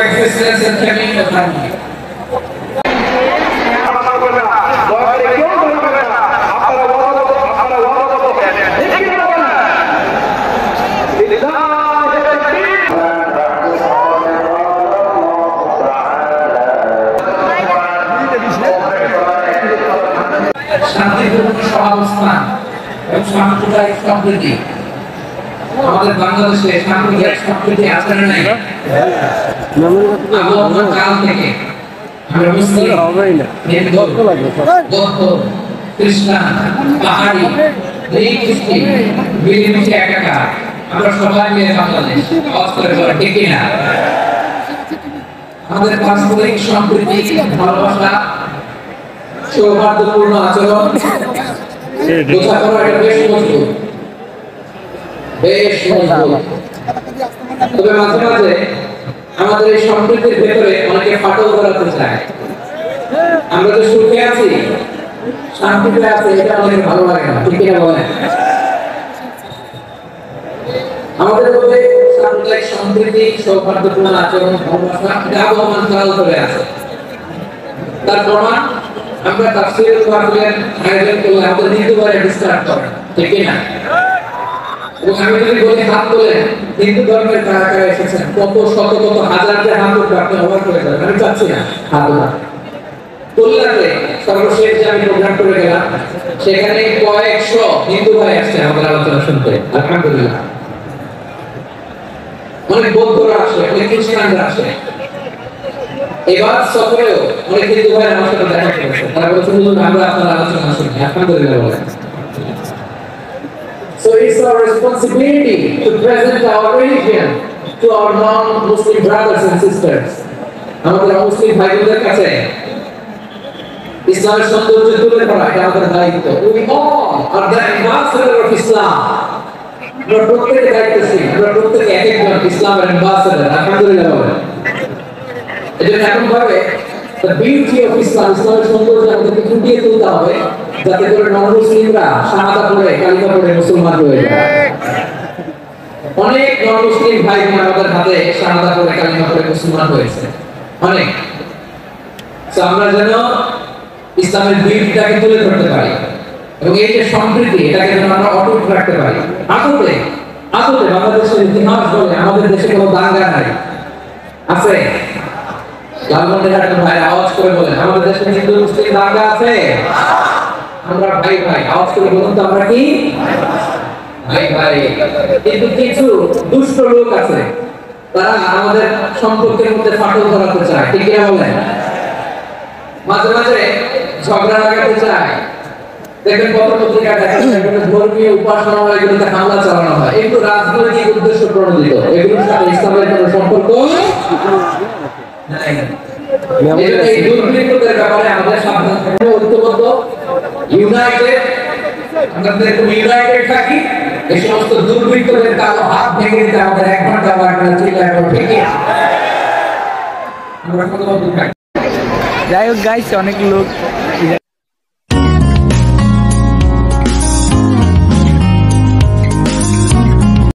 coexistence and coming of harmony. শান্তিপূর্ণ সহাবস্থান এবং সাম্প্রদায়িক সম্প্রীতি আমাদের বাংলাদেশে সাম্প্রদায়িক সম্প্রীতি আছে না নাই? কাল থেকে আমরা মুসলিম, হিন্দু, বৌদ্ধ, খ্রিস্টান, পাহাড়ি, খ্রিস্টি মিলেমিশে একাকার আমরা সবাই মিলে বাংলাদেশ আওয়াজ করে বলে ঠিক কিনা? আমাদের পারস্পরিক সম্প্রীতি, ভালোবাসা, সৌহার্দ্যপূর্ণ আচরণ বোঝাপড়া এটা বেশ মজবুত। তবে মাঝে মাঝে আমাদের এই সম্প্রীতির ভেতরে অনেকে ফাটল ধরাতে চায়। আমরা তো সুখে আছি, শান্তিতে আছি, এটা অনেক ভালো লাগে না, ঠিক কিনা বলেন? আমাদের মধ্যে সাম্প্রদায়িক সম্প্রীতি, সৌহার্দ্যপূর্ণ আচরণ, ভালোবাসা এটা আবহমান কাল ধরে আছে। তার প্রমাণ আমরা তাফসীরের ওয়াকিলের আয়োজন করলে আমাদের হিন্দুবারে ডিস্টার্ব করে, ঠিক না? এবং আমি যদি বলি হাত তোলেন, হিন্দু ধর্মের কারা কারা এসেছেন, কত শত কত হাজার যে হাত উঠবে আপনি অবাক হয়ে যাবেন। আমি চাচ্ছি না হাত ওঠা। কল্যাণে সর্বশেষ যে আমি প্রোগ্রাম করে গেলাম, সেখানে কয়েকশো হিন্দু ভাই আসছে আমাদের আলোচনা শুনতে, আলহামদুলিল্লাহ। অনেক বৌদ্ধরা আসে, অনেক খ্রিস্টানরা আসে। এবার সফরেও অনেক হিন্দু ভাই আমার সাথে দেখা করেছে, তারা বলছে আমরা আপনার আলোচনা শুনি, আলহামদুলিল্লাহ বলেন। So it's our responsibility to present our religion to our non-Muslim brothers and sisters. আমাদের মুসলিম ভাইদের কাছে ইসলামের সৌন্দর্য তুলে ধরা এটা আমাদের দায়িত্ব। We all are the ambassador of Islam. আমরা প্রত্যেকে দায়িত্বশীল, আমরা প্রত্যেকে এক একজন ইসলামের ambassador, আলহামদুলিল্লাহ বলেন। এজন্য এমন ভাবে the beauty of Islam, ইসলামের সৌন্দর্য আমাদেরকে ফুটিয়ে তুলতে হবে যাতে করে নন-মুসলিমরা শাহাদা পড়ে কালিমা পড়ে মুসলমান হয়ে যায়। অনেক নন-মুসলিম ভাই বোন আমাদের হাতে শাহাদা পড়ে কালিমা পড়ে মুসলমান হয়েছে, অনেক। তো আমরা যেন ইসলামের বিউটিটাকে তুলে ধরতে পারি এবং এই যে সম্প্রীতি এটাকে যেন আমরা অটুট রাখতে পারি। আসলে বাংলাদেশের ইতিহাস বলে আমাদের দেশে কোনো দাঙ্গা নাই, আছে? লালমনিরহাটের ভাই আওয়াজ করে বলেন আমাদের দেশে হিন্দু মুসলিম দাঙ্গা আছে? আমরা ভাই ভাই আওয়াজ করে বলুন তো আমরা কি ভাই ভাই। কিন্তু কিছু দুষ্ট লোক আছে, তারা আমাদের সম্পর্কের মধ্যে ফাটল ধরাতে চায়, ঠিক কিনা বলেন? মাঝে মাঝে ঝগড়া লাগাতে চায়। দেখবেন কত পত্রিকা দেখা যায় ধর্মীয় উপাসনালয়গুলোতে হামলা চালানো হয়, এগুলো রাজনৈতিক উদ্দেশ্য প্রণোদিত, এগুলোর সাথে ইসলামের কোনো সম্পর্ক নাই। এই দুর্বৃত্তদের ব্যাপারে আমাদের সাবধান থাকতে হবে, ঐক্যবদ্ধ, ইউনাইটেড, আমরা ইউনাইটেড থাকি। এই সমস্ত দুর্বৃত্তদের কালো হাত ভেঙে দিতে আমাদের এক ঘন্টা বা ঠিক আমরা কত। যাই হোক গাইস, অনেক লোক